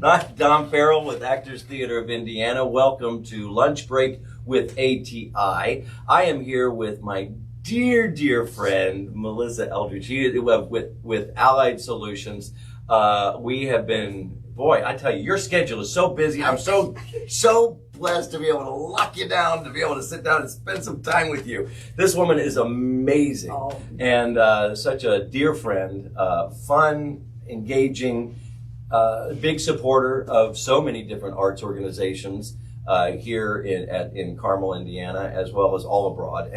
I'm Don Farrell with Actors Theater of Indiana. Welcome to Lunch Break with ATI. I am here with my dear friend, Missy Eldredge. With Allied Solutions. We have been, boy, I tell you, your schedule is so busy. I'm so blessed to be able to lock you down, to be able to sit down and spend some time with you. This woman is amazing and such a dear friend, fun, engaging, big supporter of so many different arts organizations here in Carmel, Indiana, as well as all abroad.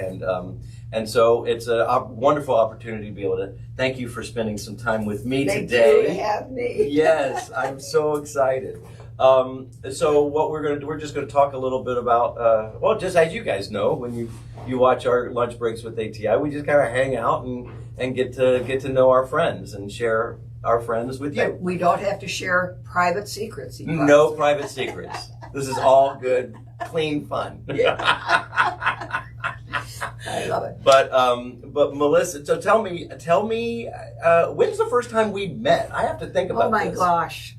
And so it's a wonderful opportunity to be able to thank you for spending some time with me today. Thank you to have me. Yes, I'm so excited. So what we're just going to talk a little bit about, well, just as you guys know, when you watch our lunch breaks with ATI, we just kind of hang out and get to know our friends and share our friends with you. But we don't have to share private secrets. No private secrets. This is all good, clean fun. Yeah. I love it. But Melissa, so tell me, when's the first time we met? I have to think about this. Oh my gosh!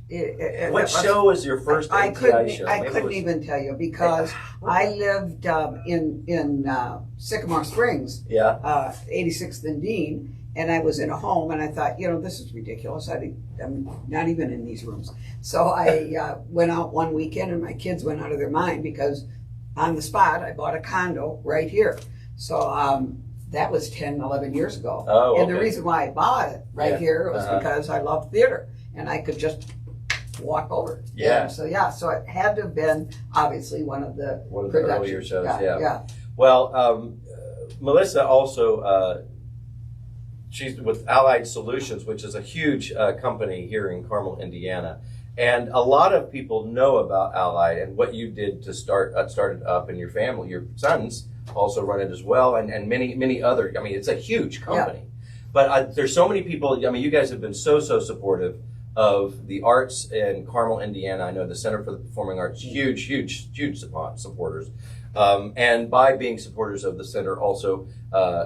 What show was your first ATI show? I couldn't even tell you because I lived in Sycamore Springs, 86th and Dean, and I was in a home, and I thought, this is ridiculous. I'm not even in these rooms. So I went out one weekend, and my kids went out of their mind because on the spot I bought a condo right here. So that was 10, 11 years ago. Oh, okay. And the reason why I bought it here was because I love theater and I could just walk over. Yeah. So it had to have been obviously one of the earlier shows. Yeah. Well, Melissa also, she's with Allied Solutions, which is a huge company here in Carmel, Indiana. And a lot of people know about Allied and what you did to start it up in your family. Your sons also run it as well, and many other. I mean, it's a huge company. Yeah. But there's so many people. I mean, you guys have been so supportive of the arts in Carmel, Indiana. I know the Center for the Performing Arts, huge supporters. And by being supporters of the center also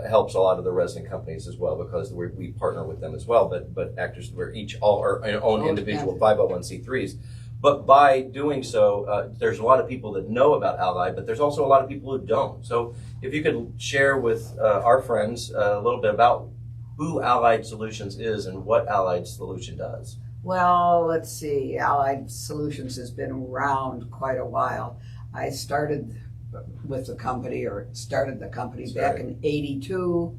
helps a lot of the resident companies as well, because we partner with them as well. But actors, we're all our own individual 501c3s. But by doing so, there's a lot of people that know about Allied, but there's also a lot of people who don't. So if you could share with our friends a little bit about who Allied Solutions is and what Allied Solution does. Well, let's see. Allied Solutions has been around quite a while. I started the company back in '82,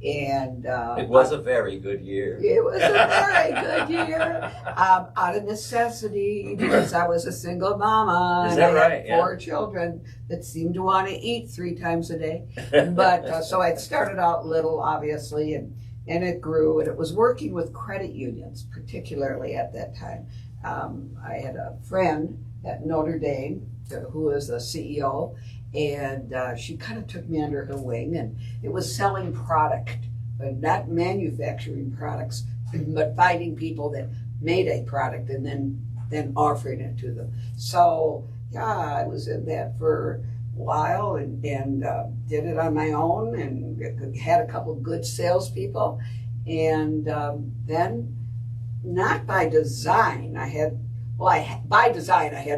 and it was a very good year. It was a very good year, out of necessity, because I was a single mama. Is that right? I had 4 children that seemed to want to eat 3 times a day. But so I started out little, obviously, and it grew, and it was working with credit unions, particularly at that time. I had a friend at Notre Dame who was the CEO, and she kind of took me under her wing, and it was selling product, but not manufacturing products, but finding people that made a product and then offering it to them. So I was in that for a while and did it on my own and had a couple of good salespeople, and then, not by design, I had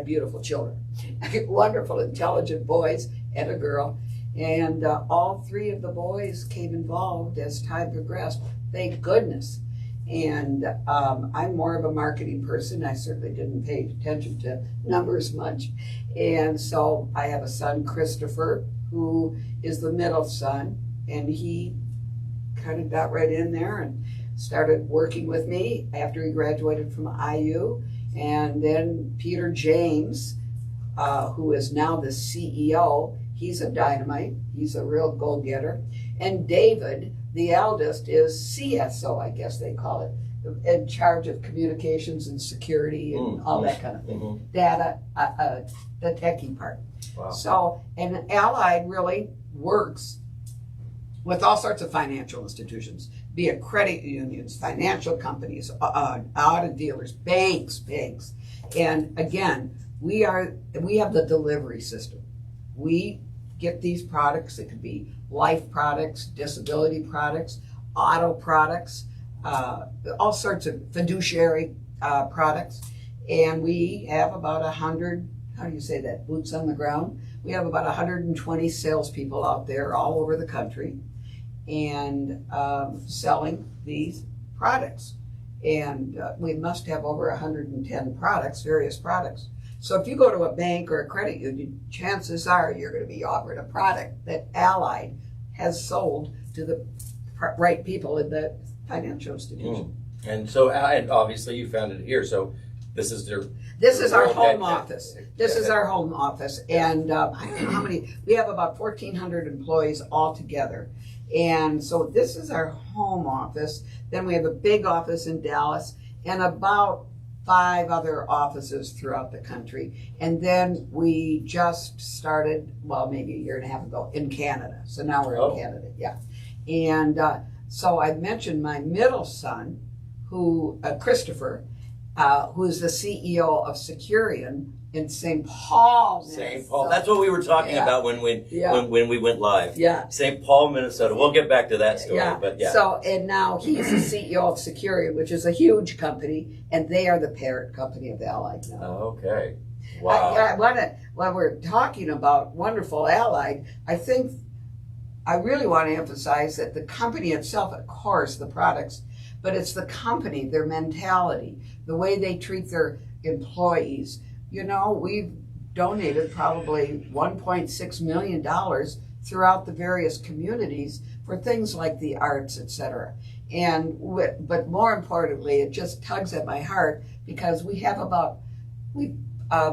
beautiful children. Wonderful, intelligent boys and a girl. And all 3 of the boys came involved as time progressed. Thank goodness. And I'm more of a marketing person. I certainly didn't pay attention to numbers much. And so I have a son, Christopher, who is the middle son. And he kind of got right in there and started working with me after he graduated from IU. And then Peter James, who is now the CEO, he's a dynamite. He's a real go-getter. And David, the eldest, is CSO, I guess they call it, in charge of communications and security and all that kind of thing. Data, the techie part. Wow. So, and Allied really works with all sorts of financial institutions, be it credit unions, financial companies, auto dealers, banks. And again, we have the delivery system. We get these products. It could be life products, disability products, auto products, all sorts of fiduciary products. And we have about 100, how do you say that, boots on the ground? We have about 120 salespeople out there all over the country and selling these products. And we must have over 110 products, various products. So if you go to a bank or a credit union, chances are you're going to be offered a product that Allied has sold to the right people in the financial institution. And so, and obviously you found it here, so this is their... This is our home office. This is our home office. And I don't know how many, we have about 1,400 employees altogether. And so this is our home office. Then we have a big office in Dallas and about 5 other offices throughout the country. And then we just started, well, maybe a year and a half ago in Canada. So now we're in Canada, yeah. And so I mentioned my middle son, who, Christopher, who's the CEO of Securian in St. Paul, Minnesota. St. Paul. That's what we were talking about when we went live. Yeah. St. Paul, Minnesota. We'll get back to that story. But yeah. So, and now he's the CEO of Securian, which is a huge company, and they are the parent company of Allied now. Okay. Wow. I wanna, when we're talking about wonderful Allied, I really want to emphasize that the company itself, of course, the products, but it's the company, their mentality, the way they treat their employees. You know, we've donated probably $1.6 million throughout the various communities for things like the arts, etc. But more importantly, it just tugs at my heart because we've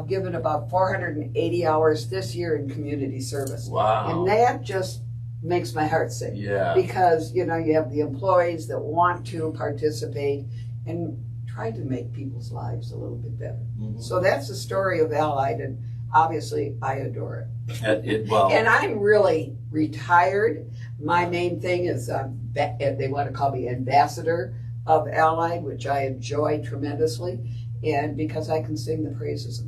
given about 480 hours this year in community service. Wow. And that just makes my heart sing. Yeah. Because, you know, you have the employees that want to participate and try to make people's lives a little bit better. Mm-hmm. So that's the story of Allied, and obviously I adore it. And I'm really retired. My main thing is they want to call me ambassador of Allied, which I enjoy tremendously, and because I can sing the praises of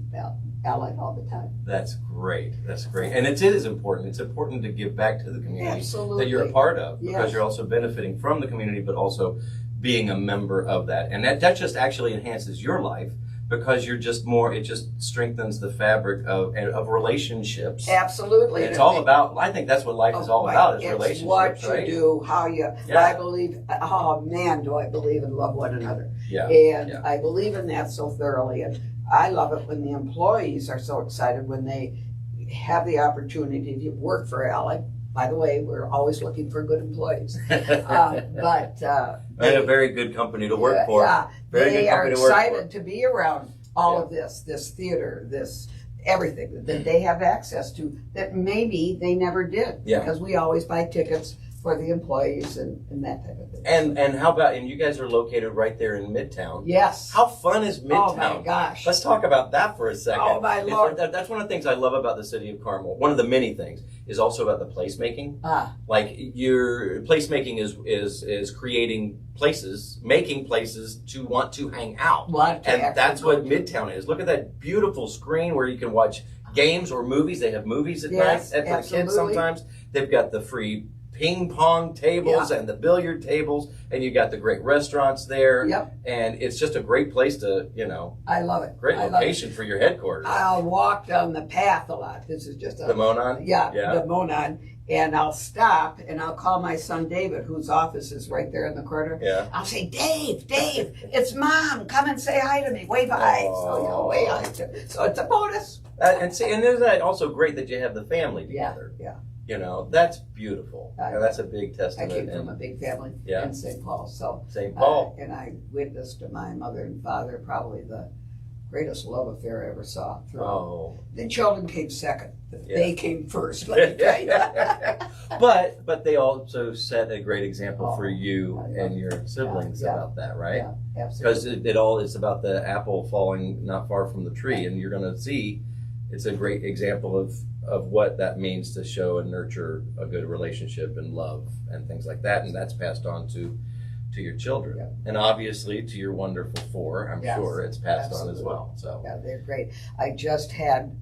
Allied all the time. That's great. That's great. And it is important. It's important to give back to the community Absolutely. that you're a part of, because Yes. you're also benefiting from the community, but also being a member of that. And that just actually enhances your life, because you're just more, it just strengthens the fabric of relationships. Absolutely. It's all about, I think that's what life is all about, is it's relationships, what right? you do, how you, Yeah. I believe, oh man, do I believe and love one another. Yeah. And Yeah. I believe in that so thoroughly. And I love it when the employees are so excited when they have the opportunity to work for Allied. By the way, we're always looking for good employees. And a very good company to work for. Yeah, Very they good are company to work for. excited to be around all of this theater, this everything that they have access to that maybe they never did. Yeah. Because we always buy tickets for the employees and that type of thing. And how about, and you guys are located right there in Midtown. Yes. How fun is Midtown? Oh my gosh. Let's talk about that for a second. Oh my Lord. That's one of the things I love about the city of Carmel. One of the many things is also about the placemaking. Like your placemaking is creating places, making places to want to hang out. And that's what Midtown is. Look at that beautiful screen where you can watch games or movies. They have movies at night for the kids sometimes. They've got the free ping pong tables and the billiard tables, and you got the great restaurants there. Yep. And it's just a great place to, I love it. Great location for your headquarters. I'll walk down the path a lot. This is just the Monon? Yeah, the Monon. And I'll stop and I'll call my son David, whose office is right there in the corner. Yeah. I'll say, Dave, it's Mom. Come and say hi to me. Wave hi. So, wave hi. So it's a bonus. And isn't that also great that you have the family together? Yeah. That's beautiful. That's a big testament. I came from a big family in St. Paul. So St. Paul. And I witnessed to my mother and father probably the greatest love affair I ever saw. The children came second. They came first. Let me tell you. But they also set a great example for you and your siblings about that, right? Yeah, absolutely. Because it's about the apple falling not far from the tree, and you're going to see it's a great example of what that means to show and nurture a good relationship and love and things like that, and that's passed on to your children, and obviously to your wonderful 4. I'm sure it's passed on as well. So they're great. I just had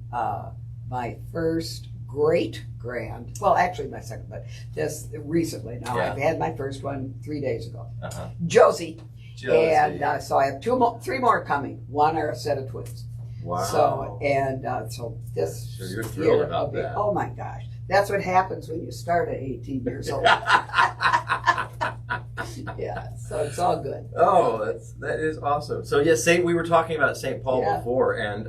my first well, actually my second, but just recently now. I've had my first one 3 days ago. Josie, And so I have three more coming. One are a set of twins. Wow. So so this. So you're thrilled about be, that. Oh my gosh, that's what happens when you start at 18 years old. Yeah, so it's all good. Oh, that is awesome. So yes, we were talking about St. Paul before, and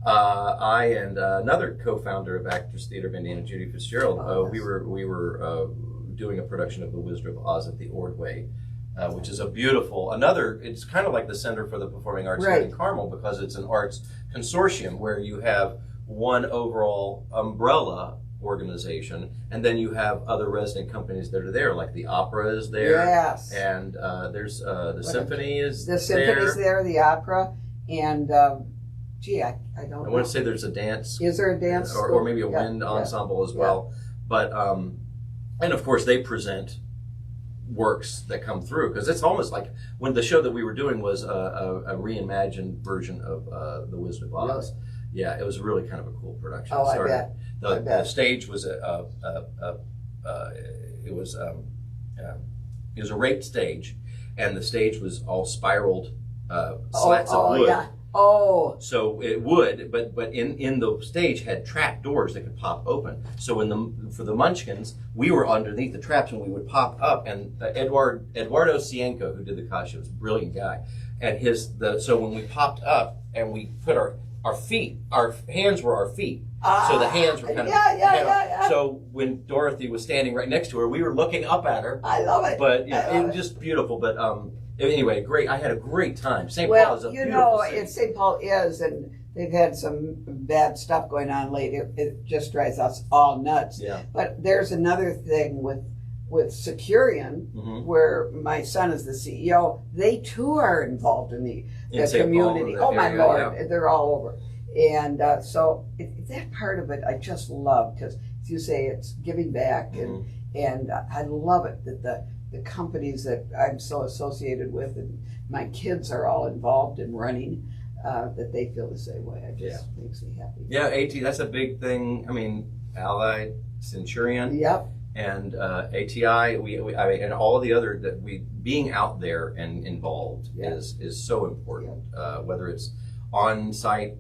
I and another co-founder of Actors Theater of Indiana, Judy Fitzgerald, we were doing a production of The Wizard of Oz at the Ordway, which is it's kind of like the Center for the Performing Arts here in Carmel, because it's an arts consortium where you have one overall umbrella organization, and then you have other resident companies that are there, like the opera is there, and there's the symphony is there. The symphony's there, the opera, and I don't know. I want to say there's a dance. Is there a dance? Or maybe a wind ensemble as well. But and of course they present works that come through, because it's almost like when the show that we were doing was a reimagined version of The Wizard of Oz. Really? Yeah, it was really kind of a cool production. Oh, I bet. The stage was it was a raped stage, and the stage was all spiraled slats of wood. Yeah. Oh. So it would, but in the stage had trap doors that could pop open. So for the Munchkins, we were underneath the traps and we would pop up. And Eduardo Cienco, who did the costumes, brilliant guy, and so when we popped up and we put our hands were our feet. So the hands were kind of So when Dorothy was standing right next to her, we were looking up at her. I love it. But it was just beautiful. But anyway, great. I had a great time. St. Paul is a beautiful city. St. Paul is, and they've had some bad stuff going on lately. It just drives us all nuts. Yeah. But there's another thing with Securian, where my son is the CEO. They too are involved in the community. Oh my Lord, they're all over. And so that part of it I just love, because as you say, it's giving back, and I love it that the companies that I'm so associated with and my kids are all involved in running, that they feel the same way. It just makes me happy. Yeah, AT, that's a big thing. I mean, Allied, Centurion. Yep. And ATI, and all of the other being out there and involved is so important. Whether it's on-site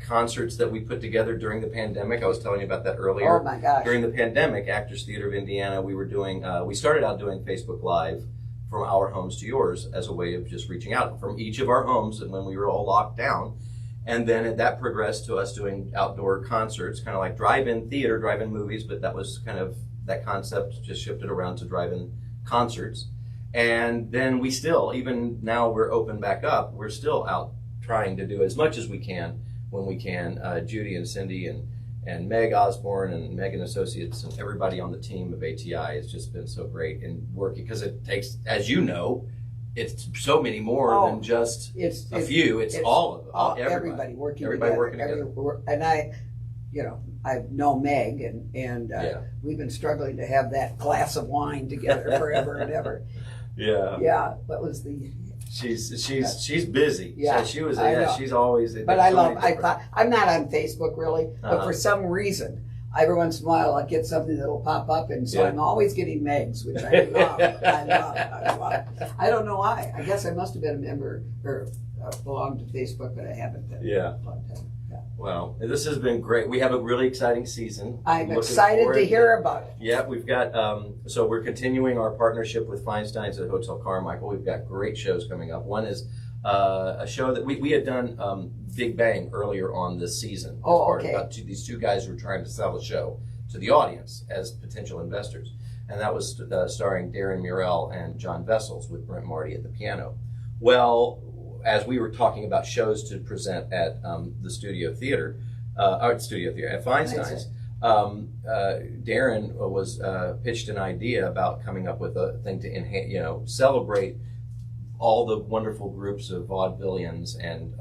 concerts that we put together during the pandemic, I was telling you about that earlier. Oh my gosh! During the pandemic, Actors Theater of Indiana, we were doing. We started out doing Facebook Live from our homes to yours as a way of just reaching out from each of our homes, and when we were all locked down. And then that progressed to us doing outdoor concerts, kind of like drive-in theater, drive-in movies, but that was kind of. That concept just shifted around to drive-in concerts. And then we still, even now we're open back up, we're still out trying to do as much as we can when we can. Judy and Cindy and Meg Osborne and Megan Associates and everybody on the team of ATI has just been so great in working, because it takes, as you know, it's so many more than just a few. It's all of them. Everybody working together. And I know Meg, and we've been struggling to have that glass of wine together forever and ever. Yeah. Yeah. What was the? She's busy. Yeah. So she was. She's always. But I'm not on Facebook really, but for some reason, every once in a while I get something that'll pop up, and so I'm always getting Megs, which I love. I love. I don't know why. I guess I must have been a member or belonged to Facebook, but I haven't been. Yeah. Well, this has been great. We have a really exciting season. I'm excited to hear about it. Yeah, we've got, so we're continuing our partnership with Feinstein's at Hotel Carmichael. We've got great shows coming up. One is a show that we had done Big Bang earlier on this season. About these two guys who were trying to sell a show to the audience as potential investors. And that was starring Darren Murrell and John Vessels with Brent Marty at the piano. Well, as we were talking about shows to present at the Studio Theater, Art Studio Theater at Feinstein's, Darren was pitched an idea about coming up with a thing to celebrate all the wonderful groups of vaudevillians, and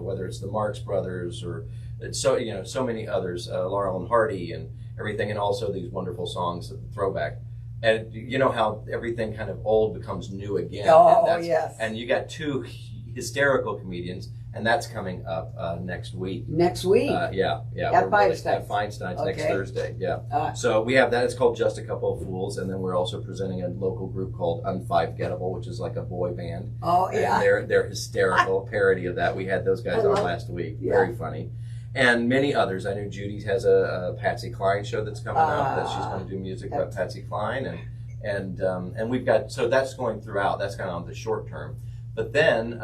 whether it's the Marx Brothers or so many others, Laurel and Hardy and everything, and also these wonderful songs of the throwback. And you know how everything kind of old becomes new again. Oh, yes. And you got two hysterical comedians, and that's coming up next week. Next week? Yeah. At Feinstein's. At Feinstein's next Okay. Thursday, yeah. So we have that. It's called Just a Couple of Fools, and then we're also presenting a local group called Unforgettable, which is like a boy band. Oh, yeah. And they're hysterical. Parody of that. We had those guys on last week. Yeah. Very funny. And many others. I know Judy has a Patsy Cline show that's coming up that she's going to do music about Patsy Cline, and we've got, so that's going throughout. That's kind of on the short term. But then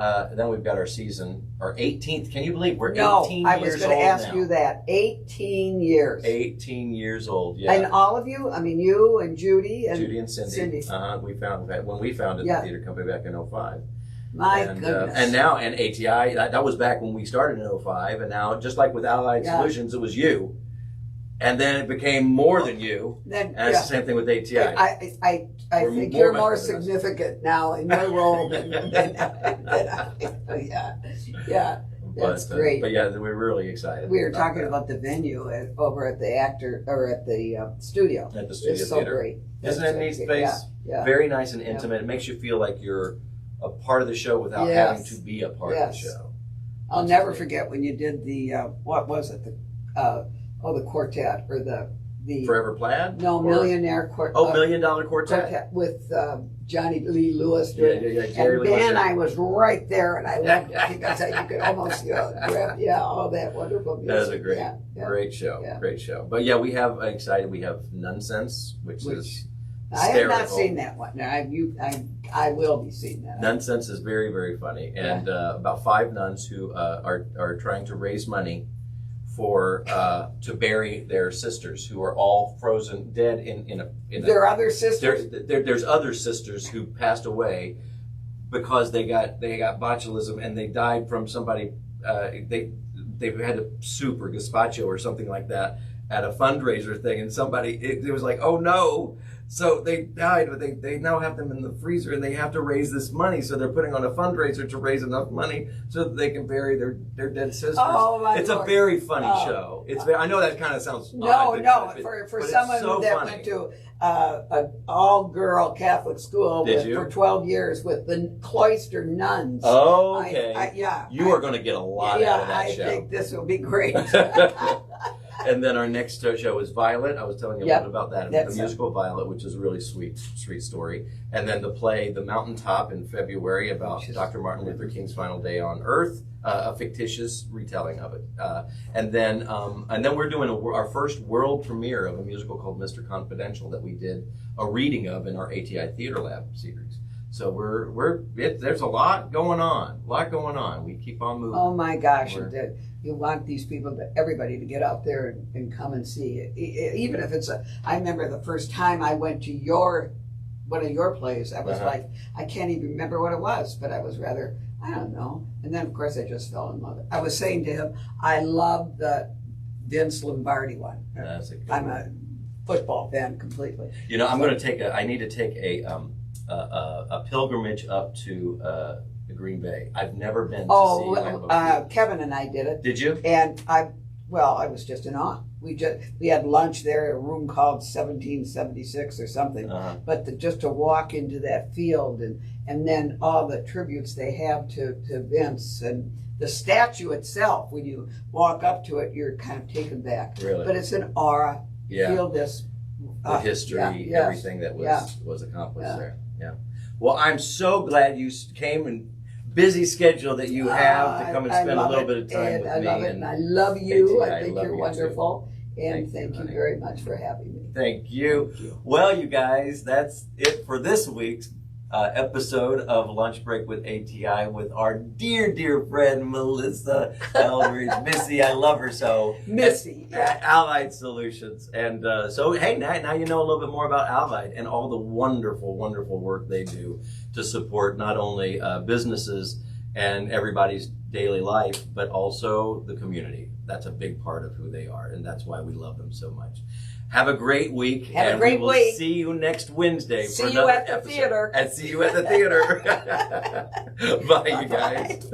we've got our season, our 18th. Can you believe we're 18 years old now? No, I was going to ask you that. 18 years. 18 years old, yeah. And all of you, I mean, you and Judy and Cindy. We founded the theater company back in 2005. My goodness. And now, and ATI, that was back when we started in 2005, and now, just like with Allied Solutions, it was you. And then it became more than you. And it's the same thing with ATI. I think you're more significant now in your role than I. Yeah. That's great. But yeah, we're really excited. We were talking about the venue over at the studio. At the studio it's theater. So great. Isn't it a neat space? Yeah. Very nice and intimate. It makes you feel like you're a part of the show without having to be a part of the show. I'll never forget when you did the what was it, the quartet or the Forever Plaid? No, Millionaire Quartet. $1 Million Quartet with Johnny Lee Lewis. Jerry and then I was right there, and I loved it. I think that's how you could almost grab, all that wonderful music. That is a great show. Yeah. Great show. But yeah, we have Nonsense, which is I have not seen that one. Now, I will be seeing that. Nonsense is very, very funny, and about 5 nuns who are trying to raise money for to bury their sisters who are all frozen dead in their other sisters. There's other sisters who passed away because they got botulism and they died from somebody. They had a soup or gazpacho or something like that at a fundraiser thing, and somebody it was like, oh no. So they died, but they now have them in the freezer, and they have to raise this money. So they're putting on a fundraiser to raise enough money so that they can bury their dead sisters. Oh, my It's Lord. A very funny show. It's I know that kind of sounds odd, for someone that went to an all-girl Catholic school for 12 years with the cloister nuns. Oh, okay. You are going to get a lot out of that show. I think this will be great. And then our next show is Violet. I was telling you a little bit about that. The musical Violet, which is a really sweet story. And then the play The Mountaintop in February about Dr. Martin Luther King's final day on Earth, a fictitious retelling of it. And then we're doing our first world premiere of a musical called Mr. Confidential that we did a reading of in our ATI Theater Lab series. So there's a lot going on. We keep on moving. Oh my gosh, you want these people, everybody to get out there and come and see it. Even if I remember the first time I went to one of your plays, I was like, I can't even remember what it was, but I was rather, I don't know. And then of course I just fell in love with it. I was saying to him, I love the Vince Lombardi one. That's a good I'm a football fan completely. I need to take a pilgrimage up to Green Bay. I've never been to see Kevin and I did it. Did you? And I was just in awe. We had lunch there at a room called 1776 or something. But just to walk into that field and then all the tributes they have to Vince and the statue itself, when you walk up to it, you're kind of taken back. Really? But it's an aura. Yeah. Feel this. The history, everything that was accomplished there. Yeah. Well, I'm so glad you came and busy schedule that you have to come and spend a little bit of time with me. I love it, and I love you. ATI, I think you're wonderful. And thank you very much for having me. Thank you. Well, you guys, that's it for this week's episode of Lunch Break with ATI with our dear, dear friend, Melissa Eldredge. Missy, I love her so. Missy. Allied Solutions. And so, hey, now you know a little bit more about Allied and all the wonderful, wonderful work they do to support not only businesses and everybody's daily life, but also the community. That's a big part of who they are, and that's why we love them so much. Have a great week. Have a great week. We will see you next Wednesday for another episode. Theater. And see you at the theater. Bye, you guys.